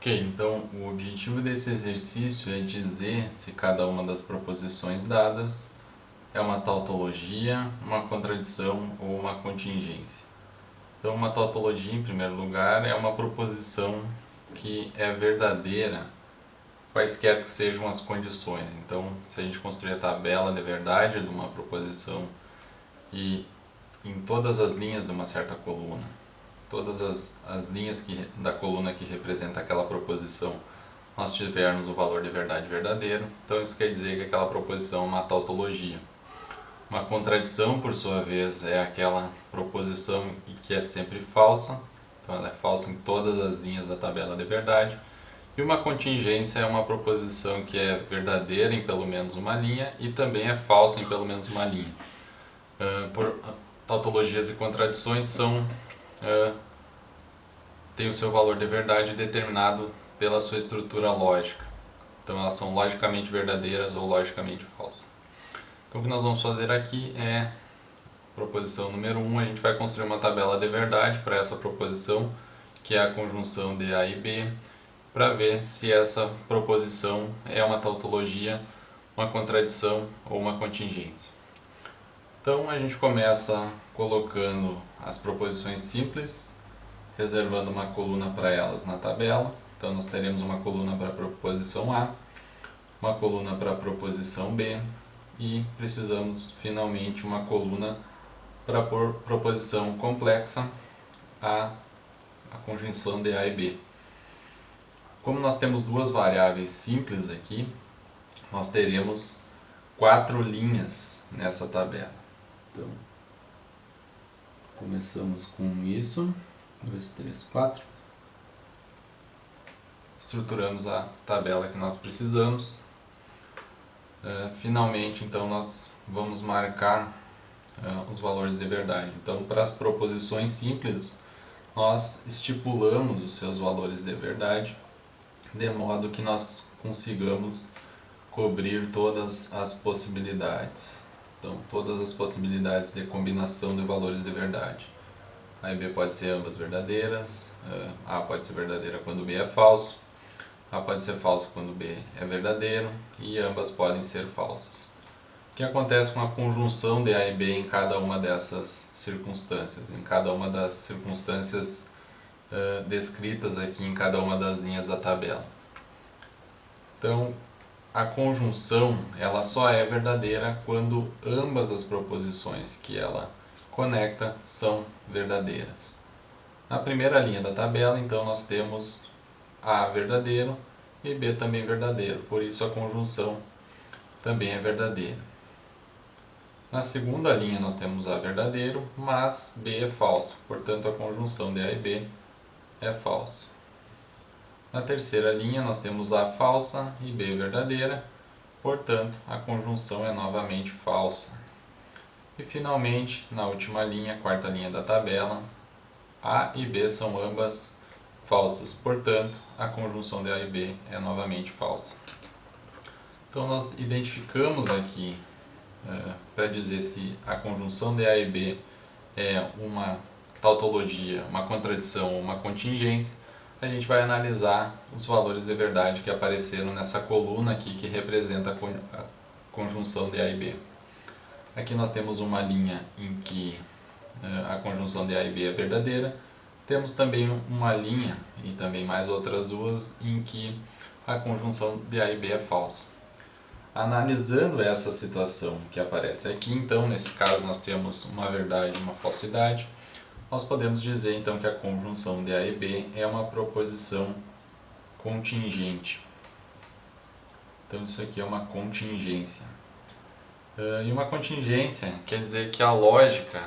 Ok, então o objetivo desse exercício é dizer se cada uma das proposições dadas é uma tautologia, uma contradição ou uma contingência. Então, uma tautologia, em primeiro lugar, é uma proposição que é verdadeira, quaisquer que sejam as condições. Então, se a gente construir a tabela de verdade de uma proposição e em todas as linhas de uma certa coluna, todas as linhas da coluna que representa aquela proposição, nós tivermos o valor de verdade verdadeiro, então isso quer dizer que aquela proposição é uma tautologia. Uma contradição, por sua vez, é aquela proposição que é sempre falsa, então ela é falsa em todas as linhas da tabela de verdade. E uma contingência é uma proposição que é verdadeira em pelo menos uma linha e também é falsa em pelo menos uma linha. Tautologias e contradições têm o seu valor de verdade determinado pela sua estrutura lógica. Então elas são logicamente verdadeiras ou logicamente falsas. Então o que nós vamos fazer aqui é, proposição número 1, a gente vai construir uma tabela de verdade para essa proposição, que é a conjunção de A e B, para ver se essa proposição é uma tautologia, uma contradição ou uma contingência. Então a gente começa colocando as proposições simples, reservando uma coluna para elas na tabela. Então nós teremos uma coluna para a proposição A, uma coluna para a proposição B e precisamos finalmente uma coluna para a proposição complexa a conjunção de A e B. Como nós temos duas variáveis simples aqui, nós teremos 4 linhas nessa tabela. Então, começamos com isso, 1, 2, 3, 4. Estruturamos a tabela que nós precisamos. Finalmente, então, nós vamos marcar os valores de verdade. Então, para as proposições simples, nós estipulamos os seus valores de verdade, de modo que nós consigamos cobrir todas as possibilidades. Então, todas as possibilidades de combinação de valores de verdade. A e B pode ser ambas verdadeiras, A pode ser verdadeira quando B é falso, A pode ser falso quando B é verdadeiro e ambas podem ser falsas. O que acontece com a conjunção de A e B em cada uma dessas circunstâncias, em cada uma das circunstâncias descritas aqui em cada uma das linhas da tabela? Então, a conjunção ela só é verdadeira quando ambas as proposições que ela conecta são verdadeiras. Na primeira linha da tabela, então, nós temos A verdadeiro e B também verdadeiro, por isso a conjunção também é verdadeira. Na segunda linha nós temos A verdadeiro, mas B é falso, portanto a conjunção de A e B é falsa. Na terceira linha nós temos A falsa e B verdadeira, portanto a conjunção é novamente falsa. E finalmente, na última linha, quarta linha da tabela, A e B são ambas falsas, portanto a conjunção de A e B é novamente falsa. Então nós identificamos aqui, para dizer se a conjunção de A e B é uma tautologia, uma contradição ou uma contingência, a gente vai analisar os valores de verdade que apareceram nessa coluna aqui que representa a conjunção de A e B. Aqui nós temos uma linha em que a conjunção de A e B é verdadeira. Temos também uma linha, e também mais outras duas, em que a conjunção de A e B é falsa. Analisando essa situação que aparece aqui, então, nesse caso nós temos uma verdade e uma falsidade, nós podemos dizer então que a conjunção de A e B é uma proposição contingente. Então isso aqui é uma contingência. E uma contingência quer dizer que a lógica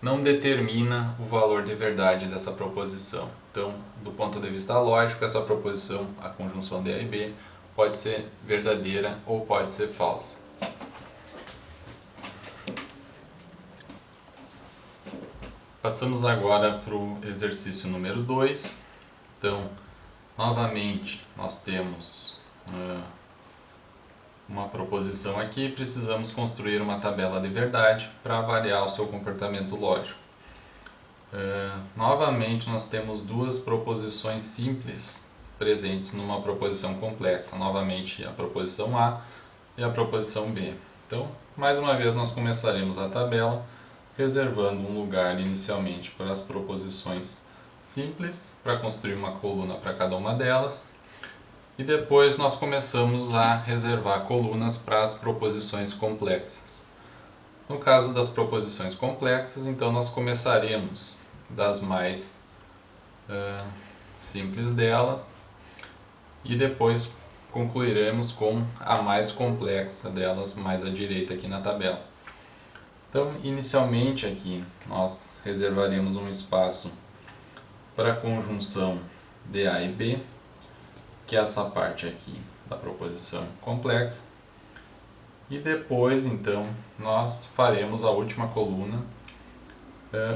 não determina o valor de verdade dessa proposição. Então, do ponto de vista lógico, essa proposição, a conjunção de A e B, pode ser verdadeira ou pode ser falsa. Passamos agora para o exercício número 2. Então, novamente, nós temos uma proposição aqui, precisamos construir uma tabela de verdade para avaliar o seu comportamento lógico. Novamente, nós temos duas proposições simples presentes numa proposição complexa, novamente a proposição A e a proposição B. Então, mais uma vez nós começaremos a tabela reservando um lugar inicialmente para as proposições simples, para construir uma coluna para cada uma delas, e depois nós começamos a reservar colunas para as proposições complexas. No caso das proposições complexas, então nós começaremos das mais simples delas e depois concluiremos com a mais complexa delas, mais à direita aqui na tabela. Então, inicialmente aqui, nós reservaremos um espaço para a conjunção de A e B, que é essa parte aqui da proposição complexa. E depois, então, nós faremos a última coluna,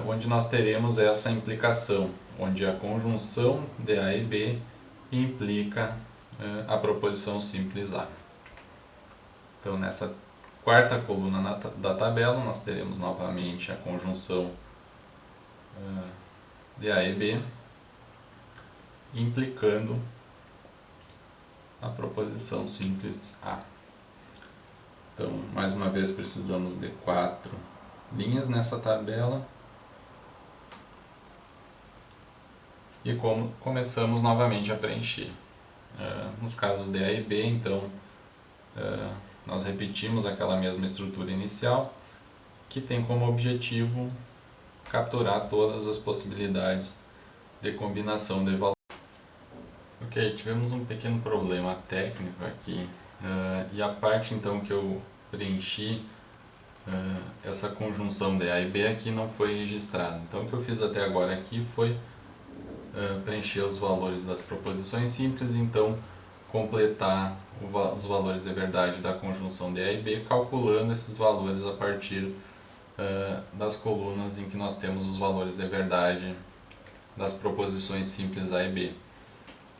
onde nós teremos essa implicação, onde a conjunção de A e B implica a proposição simples A. Então, nessa quarta coluna da tabela, nós teremos novamente a conjunção de A e B, implicando a proposição simples A. Então, mais uma vez, precisamos de 4 linhas nessa tabela. E começamos novamente a preencher. Nos casos de A e B, então, nós repetimos aquela mesma estrutura inicial, que tem como objetivo capturar todas as possibilidades de combinação de valores. Ok, tivemos um pequeno problema técnico aqui, e a parte então que eu preenchi, essa conjunção de A e B aqui não foi registrada. Então o que eu fiz até agora aqui foi preencher os valores das proposições simples, então completar os valores de verdade da conjunção de A e B, calculando esses valores a partir das colunas em que nós temos os valores de verdade das proposições simples A e B.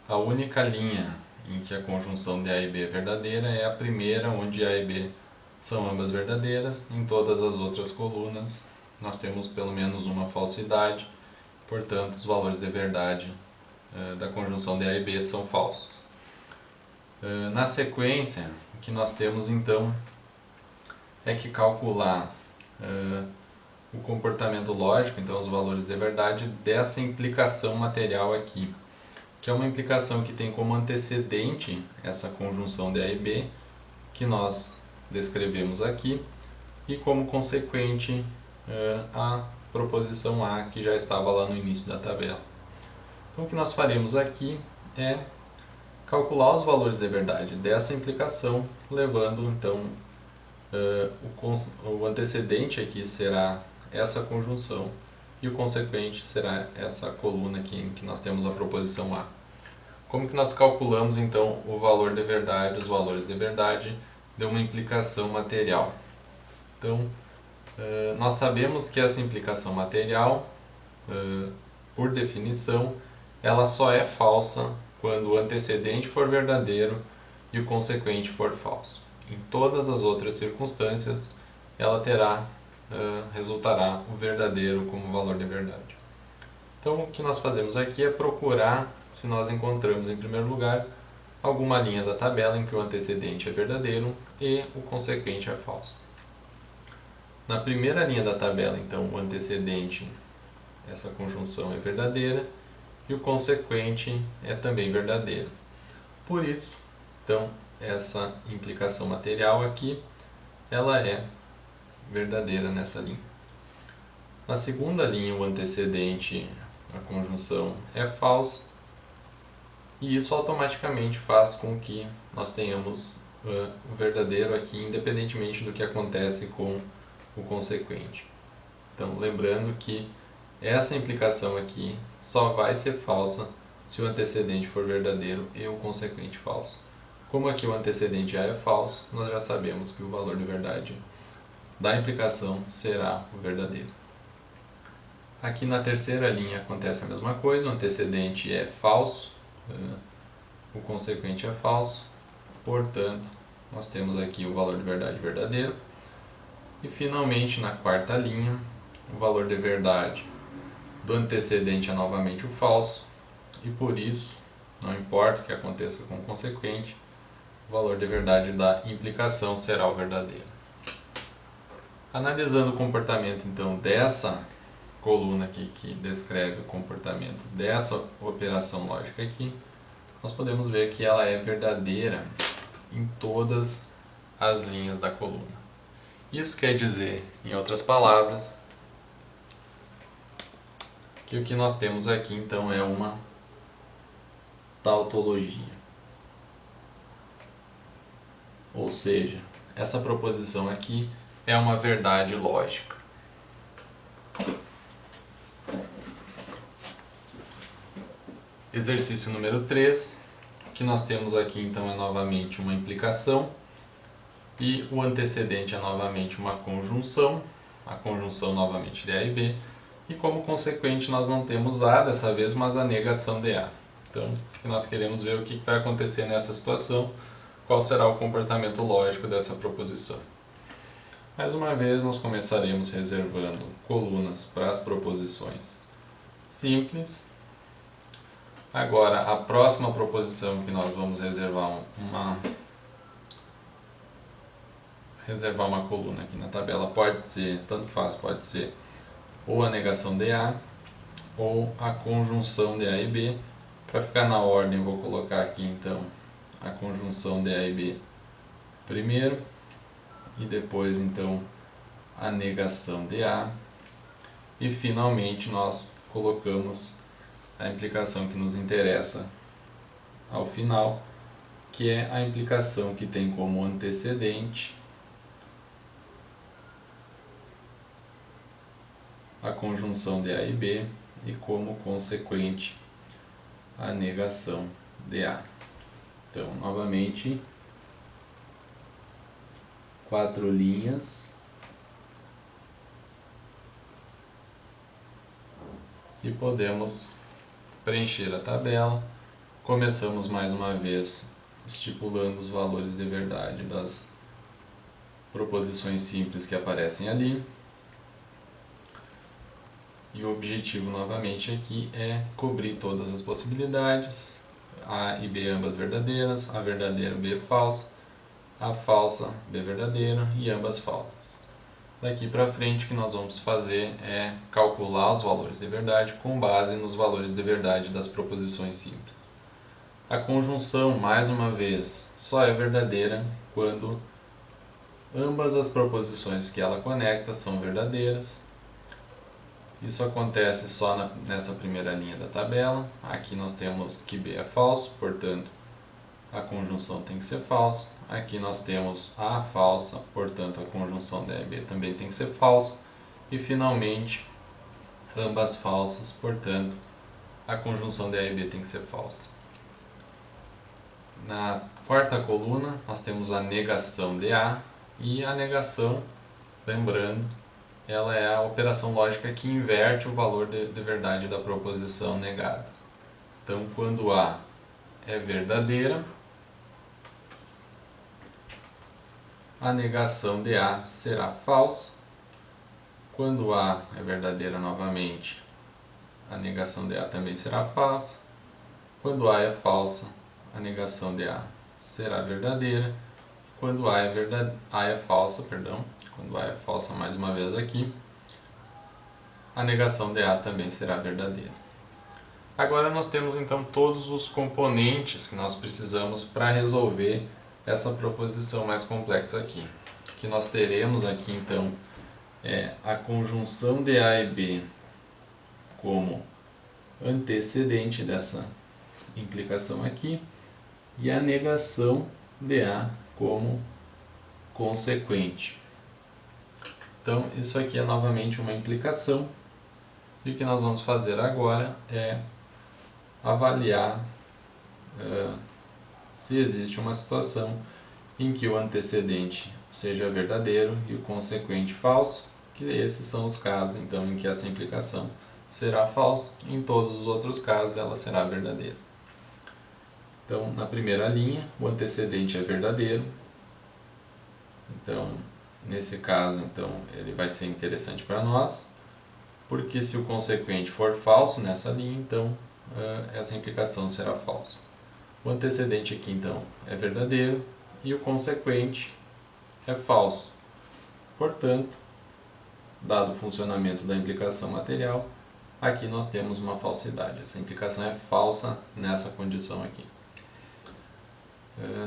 A única linha em que a conjunção de A e B é verdadeira é a primeira, onde A e B são ambas verdadeiras. Em todas as outras colunas nós temos pelo menos uma falsidade, portanto os valores de verdade da conjunção de A e B são falsos. Na sequência, o que nós temos então é que calcular o comportamento lógico, então os valores de verdade, dessa implicação material aqui, que é uma implicação que tem como antecedente essa conjunção de A e B, que nós descrevemos aqui, e como consequente a proposição A, que já estava lá no início da tabela. Então o que nós faremos aqui é calcular os valores de verdade dessa implicação, levando então o antecedente aqui será essa conjunção e o consequente será essa coluna aqui em que nós temos a proposição A. Como que nós calculamos então o valor de verdade, os valores de verdade de uma implicação material? Então, nós sabemos que essa implicação material, por definição, ela só é falsa quando o antecedente for verdadeiro e o consequente for falso. Em todas as outras circunstâncias, ela resultará o verdadeiro como valor de verdade. Então, o que nós fazemos aqui é procurar se nós encontramos, em primeiro lugar, alguma linha da tabela em que o antecedente é verdadeiro e o consequente é falso. Na primeira linha da tabela, então, o antecedente, essa conjunção é verdadeira, e o consequente é também verdadeiro. Por isso, então, essa implicação material aqui, ela é verdadeira nessa linha. Na segunda linha, o antecedente, a conjunção é falso, e isso automaticamente faz com que nós tenhamos o verdadeiro aqui, independentemente do que acontece com o consequente. Então, lembrando que essa implicação aqui só vai ser falsa se o antecedente for verdadeiro e o consequente falso. Como aqui o antecedente já é falso, nós já sabemos que o valor de verdade da implicação será o verdadeiro. Aqui na terceira linha acontece a mesma coisa, o antecedente é falso, o consequente é falso, portanto, nós temos aqui o valor de verdade verdadeiro. E finalmente, na quarta linha, o valor de verdade do antecedente é novamente o falso, e por isso Não importa o que aconteça com o consequente, o valor de verdade da implicação será o verdadeiro. Analisando o comportamento então dessa coluna aqui que descreve o comportamento dessa operação lógica aqui, nós podemos ver que ela é verdadeira em todas as linhas da coluna. Isso quer dizer, em outras palavras, que o que nós temos aqui então é uma tautologia. Ou seja, essa proposição aqui é uma verdade lógica. Exercício número 3, o que nós temos aqui então é novamente uma implicação e o antecedente é novamente uma conjunção, a conjunção novamente de A e B, e como consequente nós não temos A dessa vez, mas a negação de A. Então, nós queremos ver o que vai acontecer nessa situação, qual será o comportamento lógico dessa proposição. Mais uma vez, nós começaremos reservando colunas para as proposições simples. Agora, a próxima proposição que nós vamos reservar uma coluna aqui na tabela pode ser, tanto faz, pode ser ou a negação de A ou a conjunção de A e B. Para ficar na ordem, vou colocar aqui então a conjunção de A e B primeiro e depois então a negação de A, e finalmente nós colocamos a implicação que nos interessa ao final, que é a implicação que tem como antecedente a conjunção de A e B e como consequente a negação de A. Então, novamente, 4 linhas e podemos preencher a tabela. Começamos mais uma vez estipulando os valores de verdade das proposições simples que aparecem ali. E o objetivo novamente aqui é cobrir todas as possibilidades, A e B ambas verdadeiras, A verdadeira, B falso, A falsa, B verdadeira e ambas falsas. Daqui para frente o que nós vamos fazer é calcular os valores de verdade com base nos valores de verdade das proposições simples. A conjunção, mais uma vez, só é verdadeira quando ambas as proposições que ela conecta são verdadeiras. Isso acontece só nessa primeira linha da tabela. Aqui nós temos que B é falso, portanto a conjunção tem que ser falsa. Aqui nós temos A falsa, portanto a conjunção de A e B também tem que ser falsa. E finalmente, ambas falsas, portanto a conjunção de A e B tem que ser falsa. Na quarta coluna nós temos a negação de A, e a negação, lembrando, ela é a operação lógica que inverte o valor de verdade da proposição negada. Então, quando A é verdadeira, a negação de A será falsa. Quando A é verdadeira novamente, a negação de A também será falsa. Quando A é falsa, a negação de A será verdadeira. Quando A é falsa, quando A é falsa mais uma vez aqui, a negação de A também será verdadeira. Agora nós temos então todos os componentes que nós precisamos para resolver essa proposição mais complexa aqui. O que nós teremos aqui então é a conjunção de A e B como antecedente dessa implicação aqui e a negação de A como consequente. Então, isso aqui é novamente uma implicação, e o que nós vamos fazer agora é avaliar se existe uma situação em que o antecedente seja verdadeiro e o consequente falso, que esses são os casos então em que essa implicação será falsa, em todos os outros casos ela será verdadeira. Então, na primeira linha, o antecedente é verdadeiro. Então, nesse caso, então, ele vai ser interessante para nós, porque se o consequente for falso nessa linha, então essa implicação será falsa. O antecedente aqui então é verdadeiro e o consequente é falso. Portanto, dado o funcionamento da implicação material, aqui nós temos uma falsidade. Essa implicação é falsa nessa condição aqui.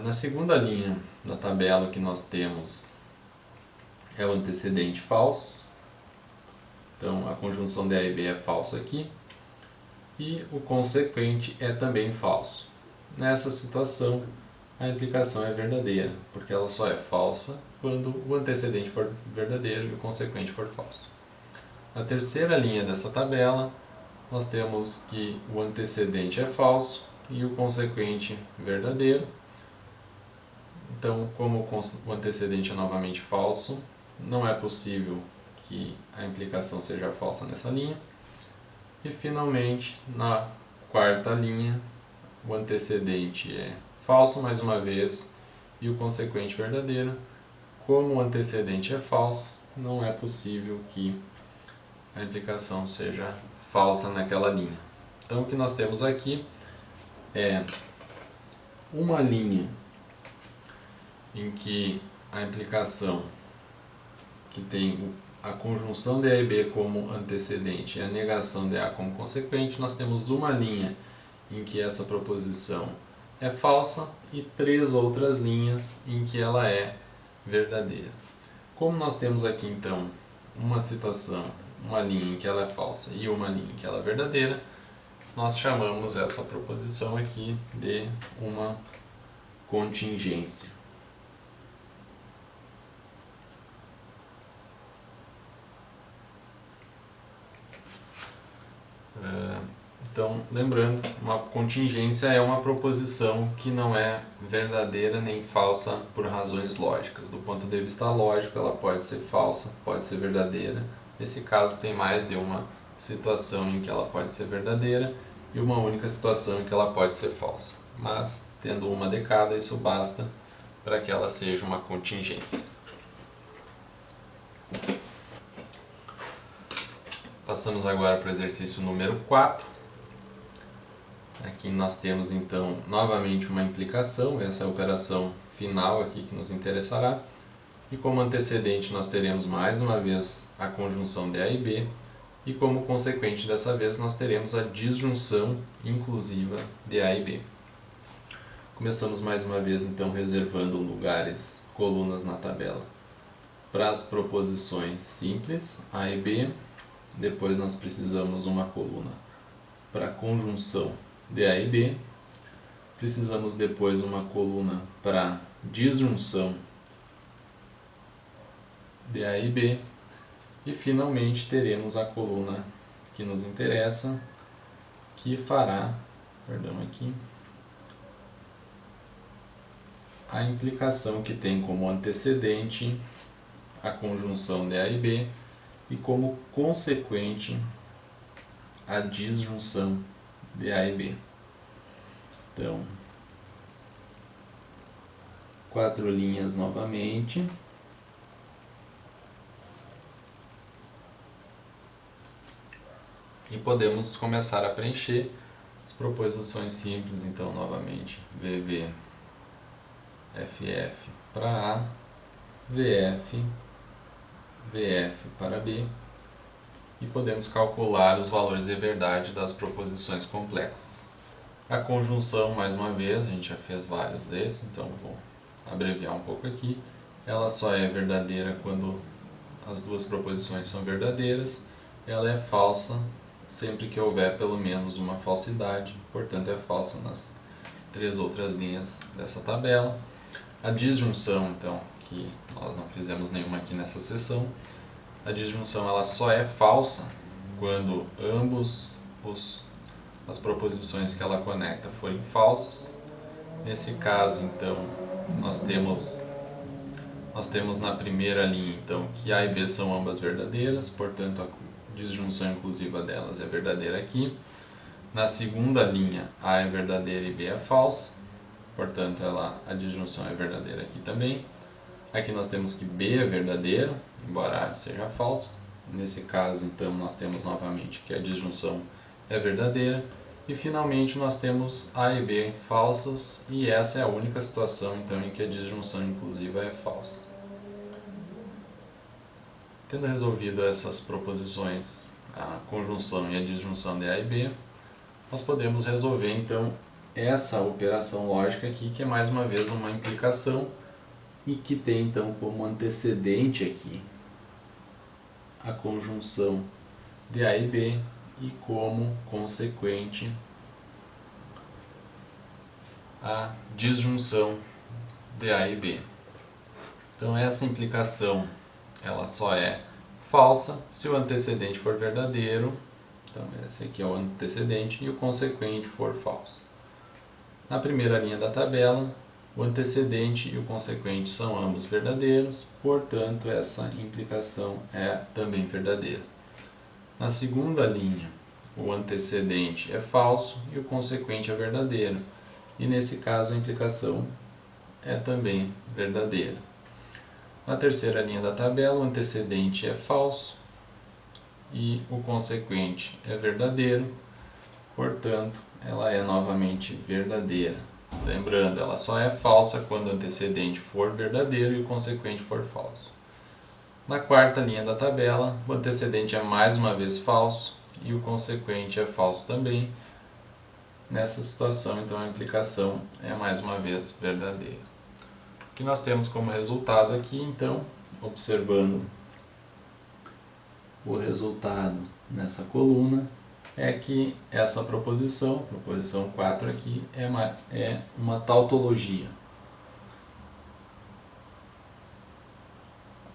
Na segunda linha da tabela, o que nós temos é o antecedente falso. Então, a conjunção de A e B é falsa aqui. E o consequente é também falso. Nessa situação, a implicação é verdadeira, porque ela só é falsa quando o antecedente for verdadeiro e o consequente for falso. Na terceira linha dessa tabela, nós temos que o antecedente é falso e o consequente verdadeiro. Então, como o antecedente é novamente falso, não é possível que a implicação seja falsa nessa linha. E finalmente, na quarta linha, o antecedente é falso mais uma vez e o consequente verdadeiro. Como o antecedente é falso, não é possível que a implicação seja falsa naquela linha. Então o que nós temos aqui é uma linha em que a implicação que tem a conjunção de A e B como antecedente e a negação de A como consequente. Nós temos uma linha em que essa proposição é falsa e 3 outras linhas em que ela é verdadeira. Como nós temos aqui então uma situação, uma linha em que ela é falsa e uma linha em que ela é verdadeira, nós chamamos essa proposição aqui de uma contingência. Então, lembrando, uma contingência é uma proposição que não é verdadeira nem falsa por razões lógicas. Do ponto de vista lógico, ela pode ser falsa, pode ser verdadeira. Nesse caso, tem mais de uma situação em que ela pode ser verdadeira e uma única situação em que ela pode ser falsa. Mas, tendo uma de cada, isso basta para que ela seja uma contingência. Passamos agora para o exercício número 4. Aqui nós temos então novamente uma implicação, essa é a operação final aqui que nos interessará. E como antecedente nós teremos mais uma vez a conjunção de A e B. E como consequente dessa vez nós teremos a disjunção inclusiva de A e B. Começamos mais uma vez então reservando lugares, colunas na tabela para as proposições simples A e B. Depois nós precisamos uma coluna para a conjunção de A e B. Precisamos depois uma coluna para disjunção de A e B. E finalmente teremos a coluna que nos interessa, que fará, a implicação que tem como antecedente a conjunção de A e B e como consequente a disjunção de A e B. Então, 4 linhas novamente. E podemos começar a preencher as proposições simples, então novamente VV, FF para A, VF, VF para B, e podemos calcular os valores de verdade das proposições complexas. A conjunção, mais uma vez, a gente já fez vários desses, então vou abreviar um pouco aqui. Ela só é verdadeira quando as duas proposições são verdadeiras. Ela é falsa sempre que houver pelo menos uma falsidade, portanto é falsa nas 3 outras linhas dessa tabela. A disjunção, então, que nós não fizemos nenhuma aqui nessa seção, a disjunção ela só é falsa quando ambos as proposições que ela conecta forem falsas. Nesse caso, então, nós temos na primeira linha então, que A e B são ambas verdadeiras, portanto a disjunção inclusiva delas é verdadeira aqui. Na segunda linha, A é verdadeira e B é falsa, portanto a disjunção é verdadeira aqui também. Aqui nós temos que B é verdadeiro, embora A seja falsa. Nesse caso, então, nós temos novamente que a disjunção é verdadeira. E finalmente nós temos A e B falsas, e essa é a única situação então em que a disjunção inclusiva é falsa. Tendo resolvido essas proposições, a conjunção e a disjunção de A e B, nós podemos resolver então essa operação lógica aqui, que é mais uma vez uma implicação e que tem então como antecedente aqui a conjunção de A e B e como consequente a disjunção de A e B. Então essa implicação ela só é falsa se o antecedente for verdadeiro, então esse aqui é o antecedente, e o consequente for falso. Na primeira linha da tabela, o antecedente e o consequente são ambos verdadeiros, portanto essa implicação é também verdadeira. Na segunda linha, o antecedente é falso e o consequente é verdadeiro, e nesse caso a implicação é também verdadeira. Na terceira linha da tabela, o antecedente é falso e o consequente é verdadeiro, portanto ela é novamente verdadeira. Lembrando, ela só é falsa quando o antecedente for verdadeiro e o consequente for falso. Na quarta linha da tabela, o antecedente é mais uma vez falso e o consequente é falso também. Nessa situação, então, a implicação é mais uma vez verdadeira. O que nós temos como resultado aqui, então, observando o resultado nessa coluna, é que essa proposição 4 aqui, é uma tautologia.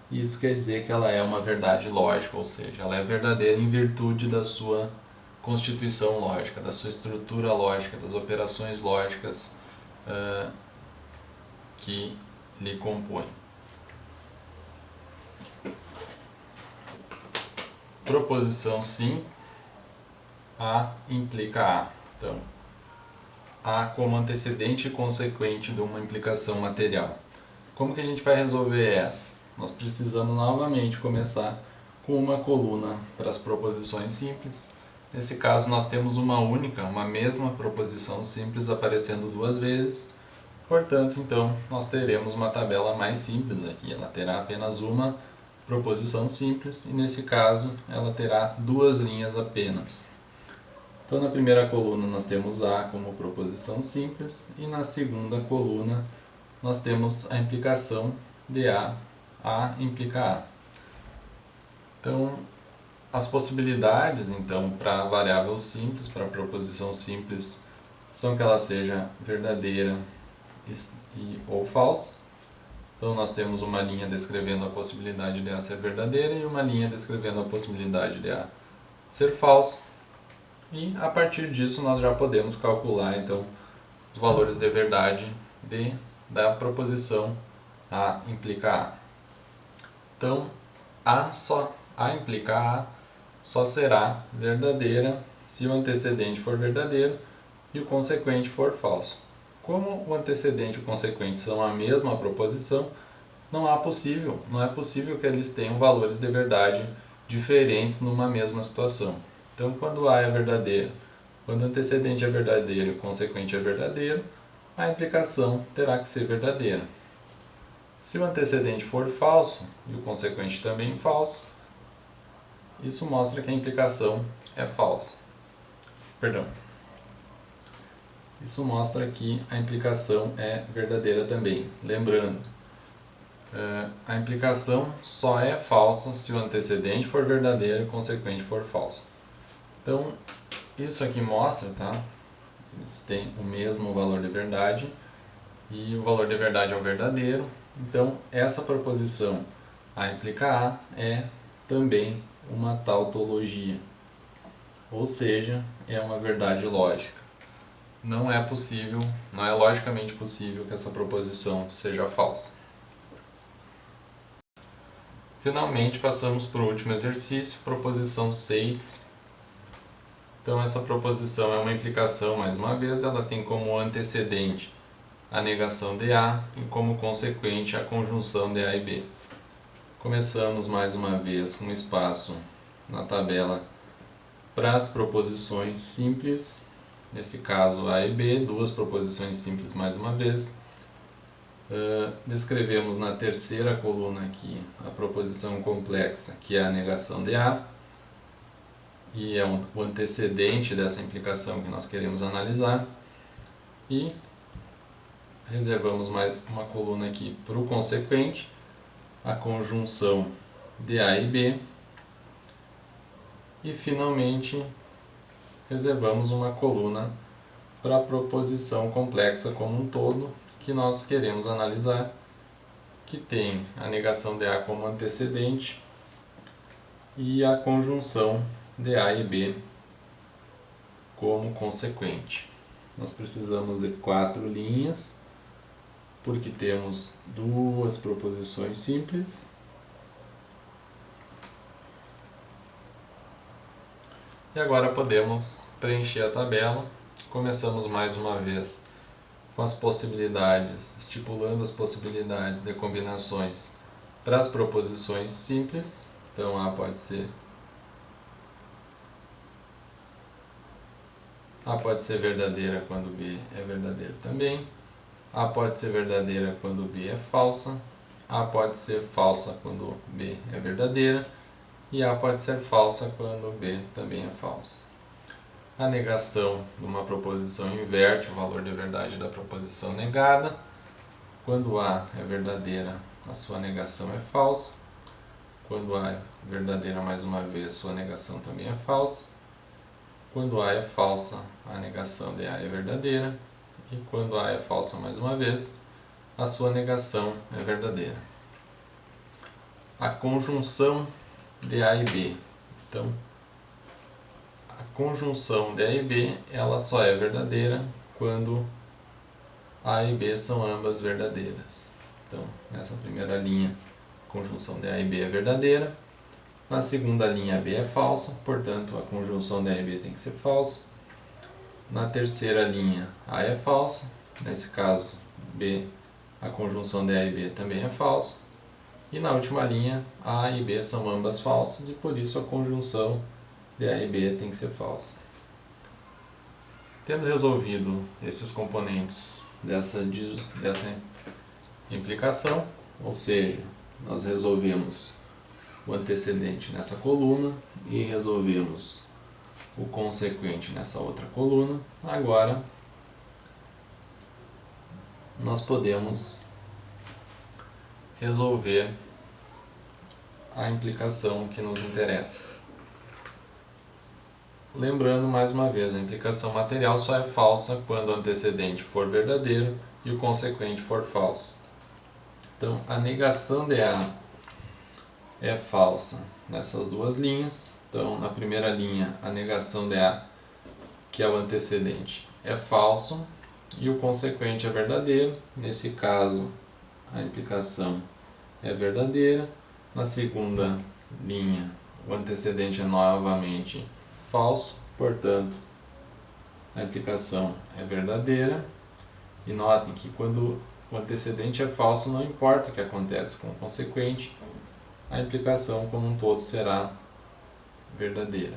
Isso quer dizer que ela é uma verdade lógica, ou seja, ela é verdadeira em virtude da sua constituição lógica, da sua estrutura lógica, das operações lógicas que lhe compõem. Proposição 5, A implica A. Então, A como antecedente e consequente de uma implicação material. Como que a gente vai resolver essa? Nós precisamos novamente começar com uma coluna para as proposições simples. Nesse caso, nós temos uma mesma proposição simples aparecendo duas vezes. Portanto, então, nós teremos uma tabela mais simples aqui. Ela terá apenas uma proposição simples e, nesse caso, ela terá duas linhas apenas. Então, na primeira coluna, nós temos A como proposição simples e na segunda coluna, nós temos a implicação de A. A implica A. Então, as possibilidades então para a variável simples, para a proposição simples, são que ela seja verdadeira ou falsa. Então, nós temos uma linha descrevendo a possibilidade de A ser verdadeira e uma linha descrevendo a possibilidade de A ser falsa. E a partir disso nós já podemos calcular então os valores de verdade da proposição A implica A. Então, A implica A só será verdadeira se o antecedente for verdadeiro e o consequente for falso. Como o antecedente e o consequente são a mesma proposição, não é possível que eles tenham valores de verdade diferentes numa mesma situação. Então, quando A é verdadeiro, quando o antecedente é verdadeiro e o consequente é verdadeiro, a implicação terá que ser verdadeira. Se o antecedente for falso e o consequente também falso, isso mostra que a implicação é falsa. Isso mostra que a implicação é verdadeira também. Lembrando, a implicação só é falsa se o antecedente for verdadeiro e o consequente for falso. Então, isso aqui mostra, tá? Eles têm o mesmo valor de verdade e o valor de verdade é o verdadeiro. Então, essa proposição A implica A é também uma tautologia, ou seja, é uma verdade lógica. Não é logicamente possível que essa proposição seja falsa. Finalmente, passamos para o último exercício, proposição 6. Então, essa proposição é uma implicação, mais uma vez, ela tem como antecedente a negação de A e como consequente a conjunção de A e B. Começamos mais uma vez com espaço na tabela para as proposições simples. nesse caso A e B, duas proposições simples mais uma vez. Descrevemos na terceira coluna aqui a proposição complexa, que é a negação de A, e é o antecedente dessa implicação que nós queremos analisar. E reservamos mais uma coluna aqui para o consequente, a conjunção de A e B. E finalmente reservamos uma coluna para a proposição complexa como um todo, que nós queremos analisar, que tem a negação de A como antecedente e a conjunção de A e B como consequente. Nós precisamos de 4 linhas, porque temos duas proposições simples. E agora podemos preencher a tabela. Começamos mais uma vez com as possibilidades, estipulando as possibilidades de combinações para as proposições simples. Então A pode ser verdadeira quando B é verdadeiro também. A pode ser verdadeira quando B é falsa. A pode ser falsa quando B é verdadeira. E A pode ser falsa quando B também é falsa. A negação de uma proposição inverte o valor de verdade da proposição negada. Quando A é verdadeira, a sua negação é falsa. Quando A é verdadeira mais uma vez, sua negação também é falsa. Quando A é falsa, a negação de A é verdadeira. E quando A é falsa mais uma vez, a sua negação é verdadeira. A conjunção de A e B. Então, a conjunção de A e B, ela só é verdadeira quando A e B são ambas verdadeiras. Então, nessa primeira linha, a conjunção de A e B é verdadeira. Na segunda linha, B é falsa, portanto, a conjunção de A e B tem que ser falsa. Na terceira linha, A é falsa, nesse caso, B, a conjunção de A e B também é falsa. E na última linha, A e B são ambas falsas e por isso a conjunção de A e B tem que ser falsa. Tendo resolvido esses componentes dessa implicação, ou seja, nós resolvemos o antecedente nessa coluna e resolvemos o consequente nessa outra coluna, agora nós podemos resolver a implicação que nos interessa. Lembrando mais uma vez, a implicação material só é falsa quando o antecedente for verdadeiro e o consequente for falso. Então, a negação de A é falsa nessas duas linhas. Então, na primeira linha, a negação de A, que é o antecedente, é falso e o consequente é verdadeiro. Nesse caso, a implicação é verdadeira. Na segunda linha, o antecedente é novamente falso, portanto, a implicação é verdadeira. E notem que quando o antecedente é falso, não importa o que acontece com o consequente, a implicação como um todo será verdadeira.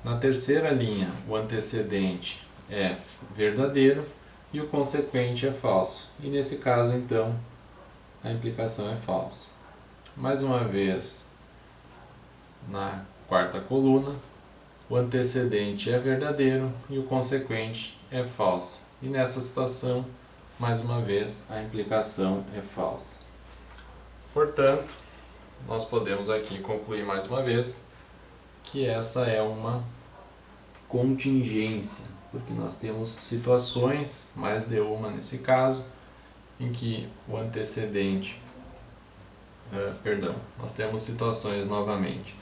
Na terceira linha, o antecedente é verdadeiro e o consequente é falso. E nesse caso, então, a implicação é falsa. Mais uma vez, na quarta coluna, o antecedente é verdadeiro e o consequente é falso. E nessa situação, mais uma vez, a implicação é falsa. Portanto, nós podemos aqui concluir mais uma vez que essa é uma contingência, porque nós temos situações, mais de uma nesse caso, em que o antecedente, nós temos situações novamente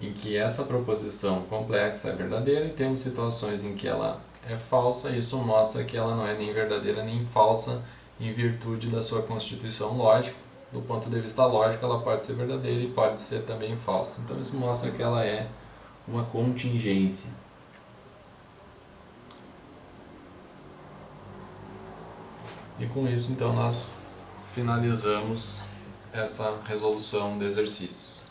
em que essa proposição complexa é verdadeira e temos situações em que ela é falsa. Isso mostra que ela não é nem verdadeira nem falsa em virtude da sua constituição lógica. Do ponto de vista lógico, ela pode ser verdadeira e pode ser também falsa. Então isso mostra que ela é uma contingência. E com isso, então, nós finalizamos essa resolução de exercícios.